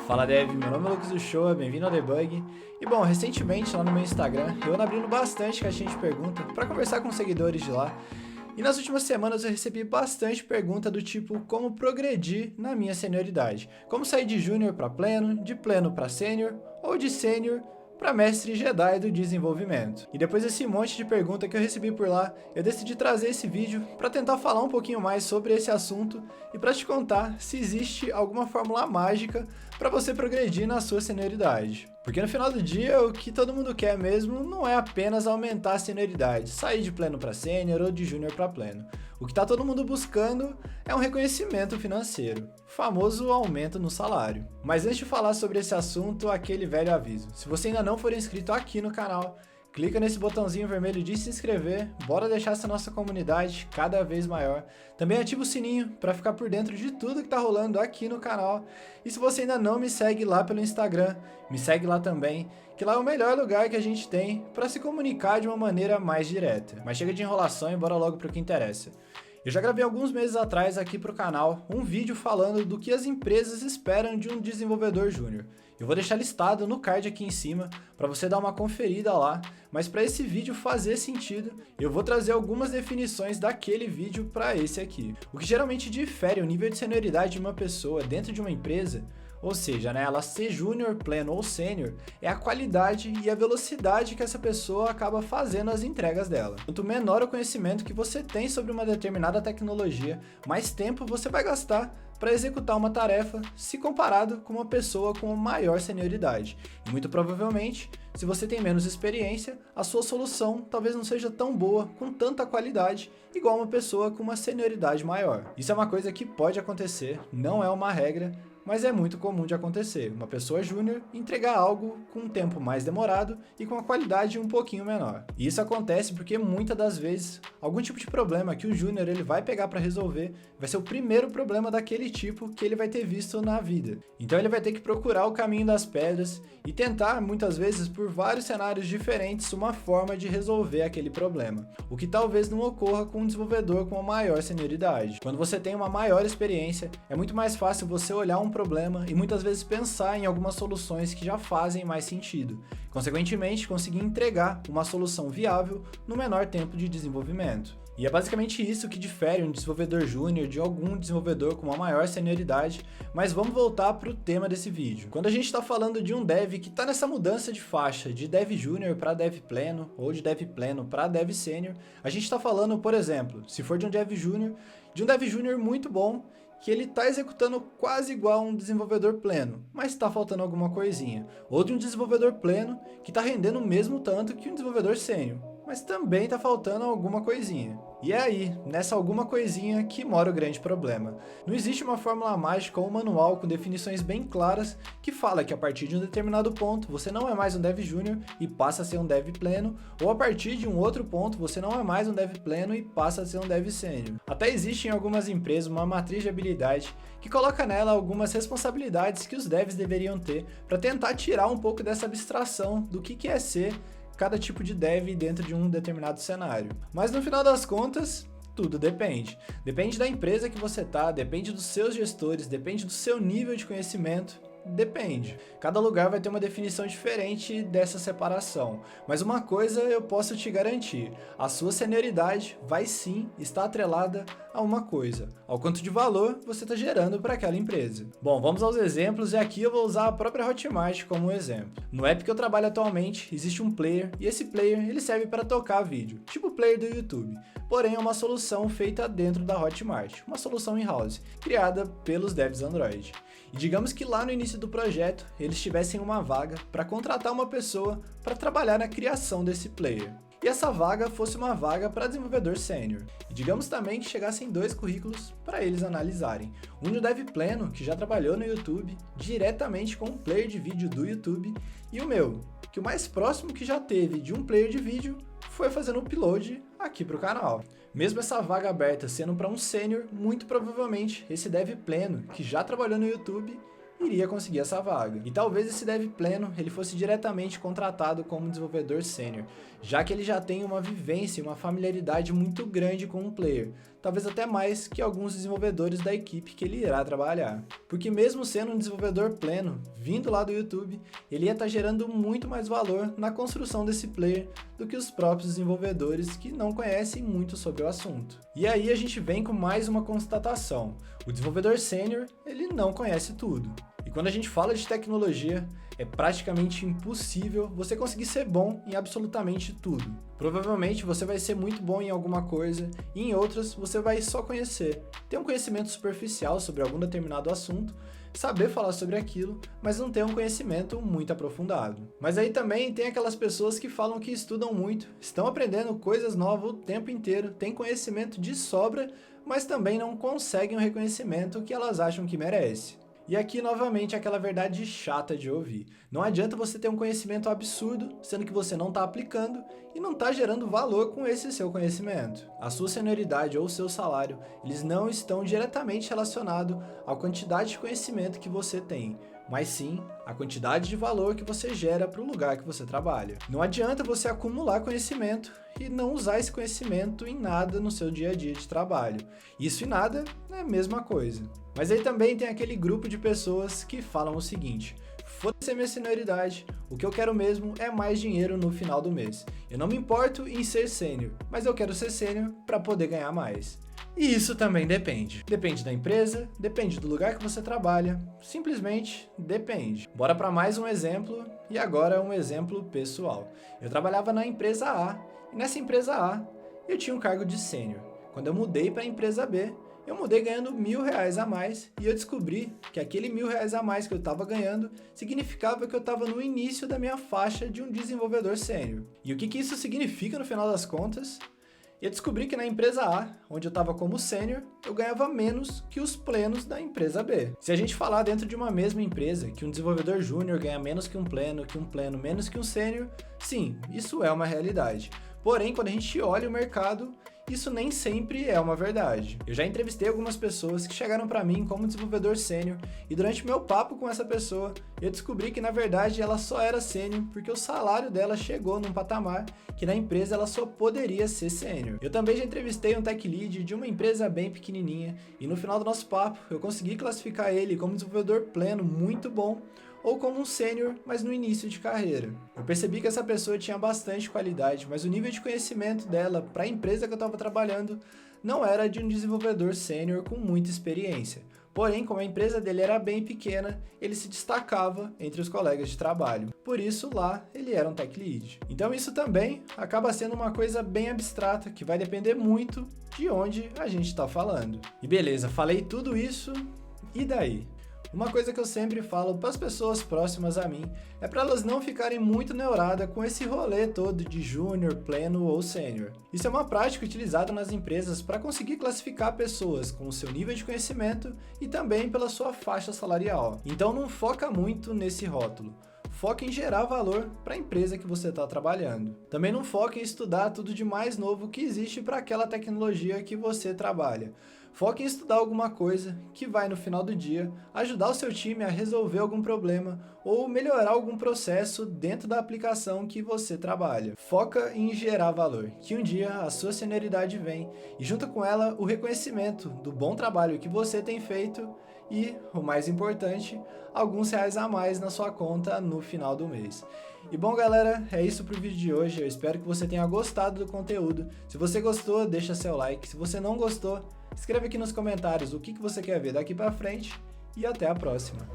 Fala Dev, meu nome é Lucas do Show, bem-vindo ao Debug. E bom, recentemente lá no meu Instagram, eu ando abrindo bastante caixinha de pergunta para conversar com seguidores de lá. E nas últimas semanas eu recebi bastante pergunta do tipo como progredir na minha senioridade. Como sair de júnior para pleno, de pleno para sênior ou de sênior para mestre Jedi do desenvolvimento. E depois desse monte de pergunta que eu recebi por lá, eu decidi trazer esse vídeo para tentar falar um pouquinho mais sobre esse assunto e para te contar se existe alguma fórmula mágica para você progredir na sua senioridade. Porque no final do dia, o que todo mundo quer mesmo não é apenas aumentar a senioridade, sair de pleno para sênior ou de júnior para pleno. O que está todo mundo buscando é um reconhecimento financeiro, o famoso aumento no salário. Mas antes de falar sobre esse assunto, aquele velho aviso. Se você ainda não for inscrito aqui no canal, clica nesse botãozinho vermelho de se inscrever, bora deixar essa nossa comunidade cada vez maior. Também ativa o sininho para ficar por dentro de tudo que tá rolando aqui no canal. E se você ainda não me segue lá pelo Instagram, me segue lá também, que lá é o melhor lugar que a gente tem para se comunicar de uma maneira mais direta. Mas chega de enrolação e bora logo pro que interessa. Eu já gravei alguns meses atrás aqui pro canal um vídeo falando do que as empresas esperam de um desenvolvedor júnior. Eu vou deixar listado no card aqui em cima para você dar uma conferida lá, mas para esse vídeo fazer sentido, eu vou trazer algumas definições daquele vídeo para esse aqui. O que geralmente difere o nível de senioridade de uma pessoa dentro de uma empresa, ou seja, ela ser júnior, pleno ou sênior, é a qualidade e a velocidade que essa pessoa acaba fazendo as entregas dela. Quanto menor o conhecimento que você tem sobre uma determinada tecnologia, mais tempo você vai gastar para executar uma tarefa se comparado com uma pessoa com maior senioridade. E muito provavelmente, se você tem menos experiência, a sua solução talvez não seja tão boa, com tanta qualidade, igual uma pessoa com uma senioridade maior. Isso é uma coisa que pode acontecer, não é uma regra, mas é muito comum de acontecer. Uma pessoa júnior entregar algo com um tempo mais demorado e com a qualidade um pouquinho menor. E isso acontece porque muitas das vezes algum tipo de problema que o júnior ele vai pegar para resolver vai ser o primeiro problema daquele tipo que ele vai ter visto na vida. Então ele vai ter que procurar o caminho das pedras e tentar muitas vezes por vários cenários diferentes uma forma de resolver aquele problema. O que talvez não ocorra com um desenvolvedor com uma maior senioridade. Quando você tem uma maior experiência, é muito mais fácil você olhar um problema e muitas vezes pensar em algumas soluções que já fazem mais sentido. Consequentemente, conseguir entregar uma solução viável no menor tempo de desenvolvimento. E é basicamente isso que difere um desenvolvedor júnior de algum desenvolvedor com uma maior senioridade, mas vamos voltar para o tema desse vídeo. Quando a gente está falando de um dev que está nessa mudança de faixa de dev júnior para dev pleno ou de dev pleno para dev sênior, a gente está falando, por exemplo, se for de um dev júnior muito bom, que ele está executando quase igual a um desenvolvedor pleno, mas está faltando alguma coisinha. Ou de um desenvolvedor pleno que está rendendo o mesmo tanto que um desenvolvedor sênior, mas também está faltando alguma coisinha. E é aí, nessa alguma coisinha, que mora o grande problema. Não existe uma fórmula mágica ou um manual com definições bem claras que fala que a partir de um determinado ponto você não é mais um dev júnior e passa a ser um dev pleno, ou a partir de um outro ponto você não é mais um dev pleno e passa a ser um dev sênior. Até existe em algumas empresas uma matriz de habilidade que coloca nela algumas responsabilidades que os devs deveriam ter para tentar tirar um pouco dessa abstração do que é ser cada tipo de dev dentro de um determinado cenário. Mas no final das contas, tudo depende. Depende da empresa que você tá, depende dos seus gestores, depende do seu nível de conhecimento. Depende. Cada lugar vai ter uma definição diferente dessa separação. Mas uma coisa eu posso te garantir: a sua senioridade vai sim estar atrelada a uma coisa, ao quanto de valor você está gerando para aquela empresa. Bom, vamos aos exemplos e aqui eu vou usar a própria Hotmart como exemplo. No app que eu trabalho atualmente, existe um player e esse player ele serve para tocar vídeo, tipo o player do YouTube. Porém é uma solução feita dentro da Hotmart, uma solução in-house, criada pelos devs Android. E digamos que lá no início do projeto, eles tivessem uma vaga para contratar uma pessoa para trabalhar na criação desse player. E essa vaga fosse uma vaga para desenvolvedor sênior. E digamos também que chegassem 2 currículos para eles analisarem. Um de dev pleno, que já trabalhou no YouTube, diretamente com um player de vídeo do YouTube, e o meu, que o mais próximo que já teve de um player de vídeo foi fazendo upload aqui para o canal. Mesmo essa vaga aberta sendo para um sênior, muito provavelmente esse dev pleno, que já trabalhou no YouTube, iria conseguir essa vaga. E talvez esse dev pleno ele fosse diretamente contratado como desenvolvedor sênior, já que ele já tem uma vivência e uma familiaridade muito grande com o player. talvez até mais que alguns desenvolvedores da equipe que ele irá trabalhar. Porque mesmo sendo um desenvolvedor pleno, vindo lá do YouTube, ele ia estar gerando muito mais valor na construção desse player do que os próprios desenvolvedores que não conhecem muito sobre o assunto. E aí a gente vem com mais uma constatação: o desenvolvedor sênior, ele não conhece tudo. E quando a gente fala de tecnologia, é praticamente impossível você conseguir ser bom em absolutamente tudo. Provavelmente você vai ser muito bom em alguma coisa e em outras você vai só conhecer, ter um conhecimento superficial sobre algum determinado assunto, saber falar sobre aquilo, mas não ter um conhecimento muito aprofundado. Mas aí também tem aquelas pessoas que falam que estudam muito, estão aprendendo coisas novas o tempo inteiro, têm conhecimento de sobra, mas também não conseguem o reconhecimento que elas acham que merece. E aqui novamente aquela verdade chata de ouvir. Não adianta você ter um conhecimento absurdo, sendo que você não está aplicando e não está gerando valor com esse seu conhecimento. A sua senioridade ou o seu salário, eles não estão diretamente relacionados à quantidade de conhecimento que você tem, mas sim a quantidade de valor que você gera para o lugar que você trabalha. Não adianta você acumular conhecimento e não usar esse conhecimento em nada no seu dia a dia de trabalho. Isso e nada é a mesma coisa. Mas aí também tem aquele grupo de pessoas que falam o seguinte: foda-se a minha senioridade, o que eu quero mesmo é mais dinheiro no final do mês. Eu não me importo em ser sênior, mas eu quero ser sênior para poder ganhar mais. E isso também depende. Depende da empresa, depende do lugar que você trabalha, simplesmente depende. Bora para mais um exemplo, e agora um exemplo pessoal. Eu trabalhava na empresa A, e nessa empresa A eu tinha um cargo de sênior. Quando eu mudei para a empresa B, eu mudei ganhando R$1.000 a mais e eu descobri que aquele R$1.000 a mais que eu estava ganhando significava que eu estava no início da minha faixa de um desenvolvedor sênior. E o que isso significa no final das contas? Eu descobri que na empresa A, onde eu estava como sênior, eu ganhava menos que os plenos da empresa B. Se a gente falar dentro de uma mesma empresa que um desenvolvedor júnior ganha menos que um pleno menos que um sênior, sim, isso é uma realidade. Porém, quando a gente olha o mercado, isso nem sempre é uma verdade. Eu já entrevistei algumas pessoas que chegaram para mim como desenvolvedor sênior e durante meu papo com essa pessoa, eu descobri que na verdade ela só era sênior porque o salário dela chegou num patamar que na empresa ela só poderia ser sênior. Eu também já entrevistei um tech lead de uma empresa bem pequenininha e no final do nosso papo eu consegui classificar ele como desenvolvedor pleno muito bom ou como um sênior, mas no início de carreira. Eu percebi que essa pessoa tinha bastante qualidade, mas o nível de conhecimento dela para a empresa que eu estava trabalhando não era de um desenvolvedor sênior com muita experiência. Porém, como a empresa dele era bem pequena, ele se destacava entre os colegas de trabalho. Por isso, lá, ele era um tech lead. Então isso também acaba sendo uma coisa bem abstrata, que vai depender muito de onde a gente está falando. E beleza, falei tudo isso, e daí? Uma coisa que eu sempre falo para as pessoas próximas a mim é para elas não ficarem muito neuradas com esse rolê todo de júnior, pleno ou sênior. Isso é uma prática utilizada nas empresas para conseguir classificar pessoas com o seu nível de conhecimento e também pela sua faixa salarial. Então não foca muito nesse rótulo. Foca em gerar valor para a empresa que você está trabalhando. Também não foca em estudar tudo de mais novo que existe para aquela tecnologia que você trabalha. Foque em estudar alguma coisa que vai, no final do dia, ajudar o seu time a resolver algum problema ou melhorar algum processo dentro da aplicação que você trabalha. Foca em gerar valor, que um dia a sua senioridade vem e junto com ela o reconhecimento do bom trabalho que você tem feito e, o mais importante, alguns reais a mais na sua conta no final do mês. E bom galera, é isso pro vídeo de hoje, eu espero que você tenha gostado do conteúdo. Se você gostou, deixa seu like, se você não gostou, escreve aqui nos comentários o que você quer ver daqui pra frente e até a próxima.